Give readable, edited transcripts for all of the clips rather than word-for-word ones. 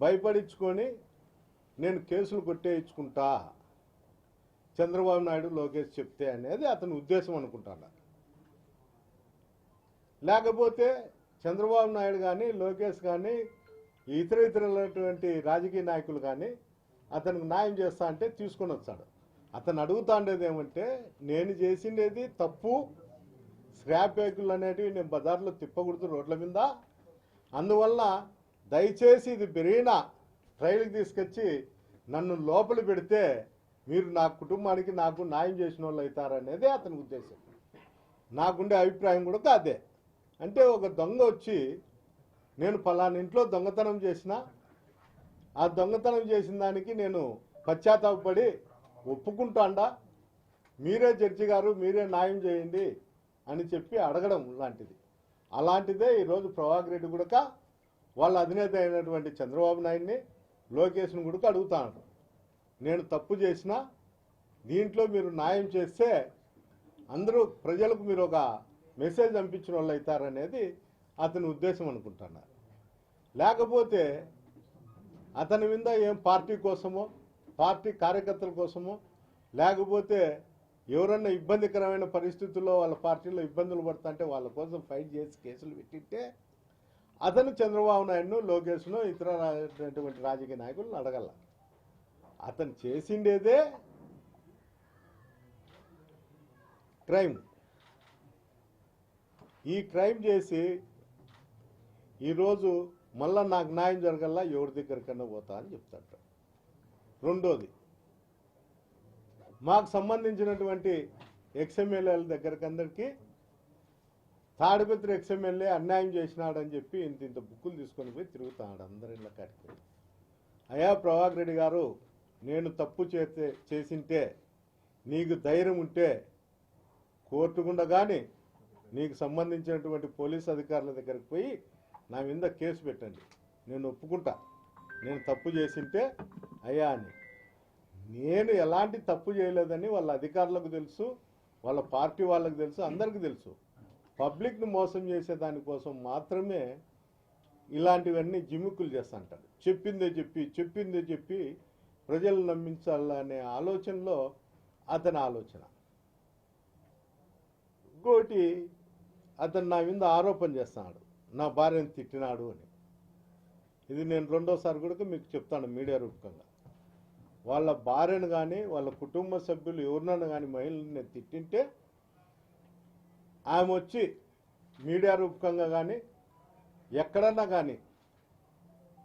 భయపడించుకొని నేను కేసులు కొట్టేయించుకుంటా చంద్రబాబు నాయుడు లోకేష్ చెప్తే అనేది అతని ఉద్దేశం అనుకుంటాను. లేకపోతే చంద్రబాబు నాయుడు కానీ లోకేష్ కానీ ఇతరులైనటువంటి రాజకీయ నాయకులు కానీ అతనికి న్యాయం చేస్తా అంటే తీసుకొని వచ్చాడు. అతను అడుగుతా ఉండేది ఏమంటే, నేను చేసిండేది తప్పు, స్క్రాప్ వెహికల్ అనేటివి నేను బజార్లో తిప్పకూడదు రోడ్ల మీద, అందువల్ల దయచేసి ఇది బెరీనా ట్రైల్కి తీసుకొచ్చి నన్ను లోపల పెడితే మీరు నా కుటుంబానికి నాకు న్యాయం చేసిన వాళ్ళు అవుతారనేదే అతని ఉద్దేశం. నాకుండే అభిప్రాయం కూడా అదే. అంటే ఒక దొంగ వచ్చి నేను ఫలానా ఇంట్లో దొంగతనం చేసిన, ఆ దొంగతనం చేసిన దానికి నేను పశ్చాత్తాపడి ఒప్పుకుంటాండా, మీరే జడ్జి గారు మీరే న్యాయం చేయండి అని చెప్పి అడగడం లాంటిది. అలాంటిదే ఈరోజు ప్రభాకర్ రెడ్డి కూడా వాళ్ళ అధినేత అయినటువంటి చంద్రబాబు నాయుడిని లోకేష్ను కూడా అడుగుతాను, నేను తప్పు చేసినా దీంట్లో మీరు న్యాయం చేస్తే అందరూ ప్రజలకు మీరు ఒక మెసేజ్ పంపించిన వాళ్ళు అవుతారనేది అతని ఉద్దేశం అనుకుంటున్నారు. లేకపోతే అతని మీద ఏం పార్టీ కోసమో పార్టీ కార్యకర్తల కోసమో లేకపోతే ఎవరన్నా ఇబ్బందికరమైన పరిస్థితుల్లో వాళ్ళ పార్టీలో ఇబ్బందులు పడుతుంటే వాళ్ళ కోసం ఫైట్ చేసి కేసులు పెట్టింటే అతను చంద్రబాబు నాయుడును లోకేష్ను ఇతరటువంటి రాజకీయ నాయకులను అడగల. అతను చేసిండేదే క్రైమ్. ఈ క్రైమ్ చేసి ఈరోజు మళ్ళా నాకు న్యాయం జరగల్లా ఎవరి దగ్గరికన్నా పోతా అని చెప్తాడు. రెండోది, మాకు సంబంధించినటువంటి ఎక్స్ఎమ్మెల్యేల దగ్గరికి అందరికీ తాడిపత్రి ఎక్స్ఎమ్మెల్యే అన్యాయం చేసినాడని చెప్పి ఇంత బుక్కులు తీసుకొని పోయి తిరుగుతున్నాడు అందరి ఇళ్ళ కాడికి. అయ్యా ప్రభాకర్ రెడ్డి గారు, నేను తప్పు చేసింటే నీకు ధైర్యం ఉంటే కోర్టు గుండా కానీ నీకు సంబంధించినటువంటి పోలీస్ అధికారుల దగ్గరికి పోయి నా మీద కేసు పెట్టండి, నేను ఒప్పుకుంటా నేను తప్పు చేసింటే అయ్యా అని. నేను ఎలాంటి తప్పు చేయలేదని వాళ్ళ అధికారులకు తెలుసు, వాళ్ళ పార్టీ వాళ్ళకు తెలుసు, అందరికీ తెలుసు. పబ్లిక్ను మోసం చేసే దానికోసం మాత్రమే ఇలాంటివన్నీ జిమ్ముకులు చేస్తుంటాడు. చెప్పిందే చెప్పి ప్రజలు నమ్మించాలనే ఆలోచనలో అతని ఆలోచన. ఇంకోటి, అతను నా మీద ఆరోపణ చేస్తున్నాడు నా భార్యను తిట్టినాడు అని. ఇది నేను రెండోసారి కూడా మీకు చెప్తాను మీడియా రూపకంగా. వాళ్ళ భార్యను కానీ వాళ్ళ కుటుంబ సభ్యులు ఎవరినైనా కానీ మహిళని నేను తిట్టింటే ఆమె వచ్చి మీడియా రూపకంగా కానీ ఎక్కడన్నా కానీ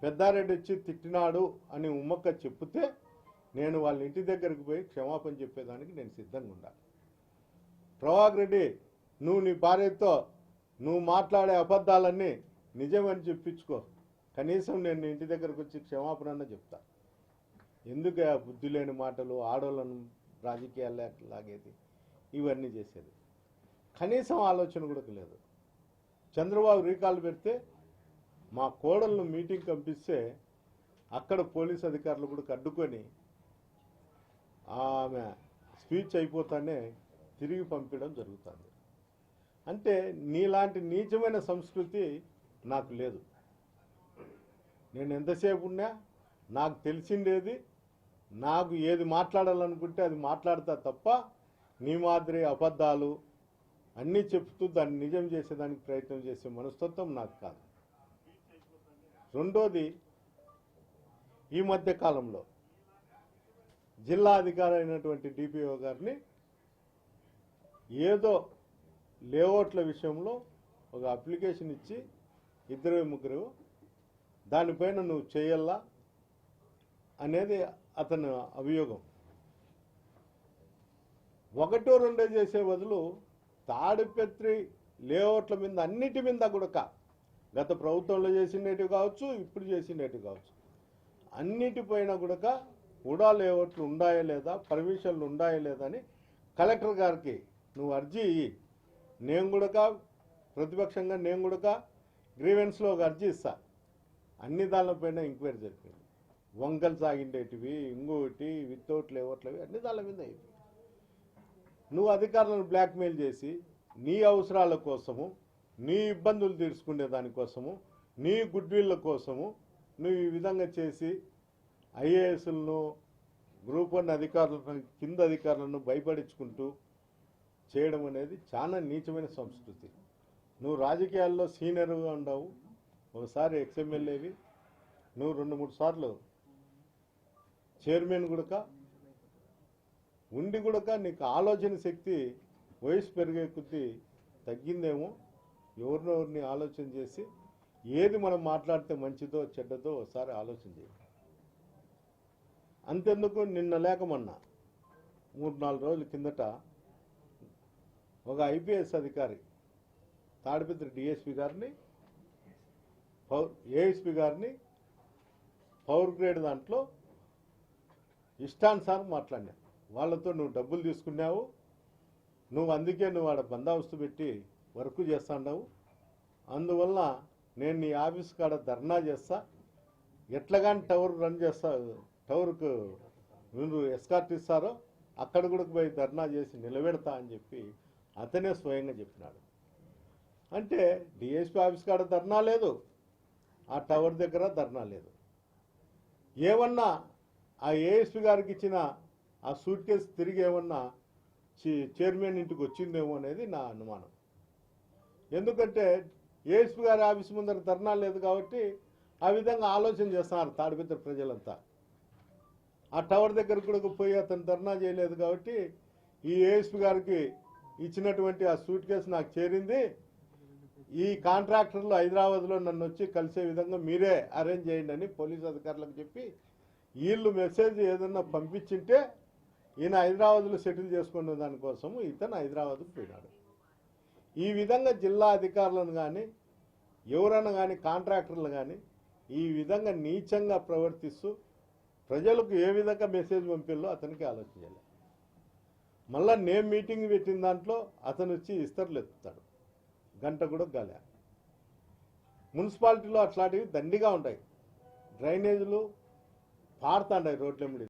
పెద్దారెడ్డి వచ్చి తిట్టినాడు అని ఉమ్మక్క చెప్తే నేను వాళ్ళ ఇంటి దగ్గరికి పోయి క్షమాపణ చెప్పేదానికి నేను సిద్ధంగా ఉండాలి. ప్రభాకర్ రెడ్డి, నువ్వు నీ భార్యతో నువ్వు మాట్లాడే అబద్ధాలన్నీ నిజమని చెప్పించుకో, కనీసం నేను ఇంటి దగ్గరకు వచ్చి క్షమాపణ అన్న చెప్తా. ఎందుకు బుద్ధి లేని మాటలు, ఆడోళ్ళను రాజకీయాలు లాగేది, ఇవన్నీ చేసేది. కనీసం ఆలోచన కూడా లేదు. చంద్రబాబు రీకాల్ పెడితే మా కోడలను మీటింగ్ పంపిస్తే అక్కడ పోలీస్ అధికారులు కూడా అడ్డుకొని ఆమె స్పీచ్ అయిపోతానే తిరిగి పంపించడం జరుగుతుంది. అంటే నీలాంటి నీచమైన సంస్కృతి నాకు లేదు. నేను ఎంతసేపు ఉన్నా నాకు తెలిసిండేది, నాకు ఏది మాట్లాడాలనుకుంటే అది మాట్లాడతా తప్ప నీ మాదిరి అబద్ధాలు అన్నీ చెప్తూ దాన్ని నిజం చేసేదానికి ప్రయత్నం చేసే మనస్తత్వం నాకు కాదు. రెండోది, ఈ మధ్య కాలంలో జిల్లా అధికారి అయినటువంటి డిపిఓ గారిని ఏదో లేఅవుట్ల విషయంలో ఒక అప్లికేషన్ ఇచ్చి 2-3 దానిపైన నువ్వు చేయాలా అనేది అతని అభియోగం. 1-2 చేసే బదులు తాడిపత్రి లేఅవుట్ల మీద అన్నిటి మీద కూడా గత ప్రభుత్వంలో చేసినవి కావచ్చు, ఇప్పుడు చేసినవి కావచ్చు, అన్నిటిపైన కూడా ఉడా లేఅవుట్లు ఉన్నాయా లేదా, పర్మిషన్లు ఉన్నాయా లేదా అని కలెక్టర్ గారికి నువ్వు అర్జీ ఇయ్యి. నేను కూడా ప్రతిపక్షంగా నేను కూడా గ్రీవెన్స్లో ఒక అర్జీ ఇస్తా. అన్ని దానిపైన ఎంక్వైరీ జరిపింది. వంకలు సాగిండేటివి, ఇంకోటి వితౌట్ లేఅవుట్లవి అన్ని దాని మీద అయిపోయింది. నువ్వు అధికారులను బ్లాక్మెయిల్ చేసి నీ అవసరాల కోసము, నీ ఇబ్బందులు తీర్చుకునే దానికోసము, నీ గుడ్విల్ల కోసము నువ్వు ఈ విధంగా చేసి ఐఏఎస్లను గ్రూప్ 1 అధికారులను కింద అధికారులను భయపడించుకుంటూ చేయడం అనేది చాలా నీచమైన సంస్కృతి. నువ్వు రాజకీయాల్లో సీనియర్గా ఉండవు, ఒకసారి ఎక్స్ఎమ్మెల్యేవి, నువ్వు 2-3 సార్లు చైర్మన్ కూడా ఉండి కూడా నీకు ఆలోచన శక్తి వయసు పెరిగే కొద్దీ తగ్గిందేమో. ఎవరినెవరిని ఆలోచన చేసి ఏది మనం మాట్లాడితే మంచిదో చెడ్డదో ఒకసారి ఆలోచన చేయి. అంతెందుకు, నిన్న లేకమన్నా 3-4 రోజుల కిందట ఒక ఐపీఎస్ అధికారి తాడిపత్రి డిఎస్పీ గారిని ఏఎస్పీ గారిని పవర్ గ్రేడ్ దాంట్లో ఇష్టానుసారం మాట్లాడినా. వాళ్ళతో నువ్వు డబ్బులు తీసుకున్నావు, నువ్వు అందుకే నువ్వు ఆడ బందోబస్తు పెట్టి వర్క్ చేస్తాండవు, అందువల్ల నేను నీ ఆఫీస్ కాడ ధర్నా చేస్తా, ఎట్లాగాని టవర్ రన్ చేస్తా, టవర్కు మీరు ఎస్కార్ట్ ఇస్తారో అక్కడ కూడా పోయి ధర్నా చేసి నిలబెడతా అని చెప్పి అతనే స్వయంగా చెప్పినాడు. అంటే డిఎస్పీ ఆఫీస్ కాడ ధర్నా లేదు, ఆ టవర్ దగ్గర ధర్నా లేదు. ఏమన్నా ఆ ఏఎస్పీ గారికి ఇచ్చిన ఆ సూట్ కేసు తిరిగి ఏమన్నా చైర్మన్ ఇంటికి వచ్చిందేమో అనేది నా అనుమానం. ఎందుకంటే ఏఎస్పీ గారి ఆఫీస్ ముందర ధర్నా లేదు కాబట్టి ఆ విధంగా ఆలోచన చేస్తున్నారు తాడిపత్రి ప్రజలంతా. ఆ టవర్ దగ్గర కూడా పోయి అతను ధర్నా చేయలేదు కాబట్టి ఈ ఏఎస్పీ గారికి ఇచ్చినటువంటి ఆ సూట్ కేసు నాకు చేరింది, ఈ కాంట్రాక్టర్లు హైదరాబాద్లో నన్ను వచ్చి కలిసే విధంగా మీరే అరేంజ్ చేయండి అని పోలీసు అధికారులకు చెప్పి వీళ్ళు మెసేజ్ ఏదన్నా పంపించింటే ఈయన హైదరాబాద్లో సెటిల్ చేసుకునే దానికోసం ఇతను హైదరాబాద్కు పోయినాడు. ఈ విధంగా జిల్లా అధికారులను కానీ ఎవరైనా కానీ కాంట్రాక్టర్లు కానీ ఈ విధంగా నీచంగా ప్రవర్తిస్తూ ప్రజలకు ఏ విధంగా మెసేజ్ పంపిల్లో అతనికి ఆలోచించాలి. మళ్ళా నేను మీటింగ్ పెట్టిన దాంట్లో అతను వచ్చి ఇస్తర్లు ఎత్తుతాడు, గంట కూడా గాలే. మున్సిపాలిటీలో అట్లాంటివి దండిగా ఉంటాయి, డ్రైనేజీలు పారుతాండాయి రోడ్లెంబడి.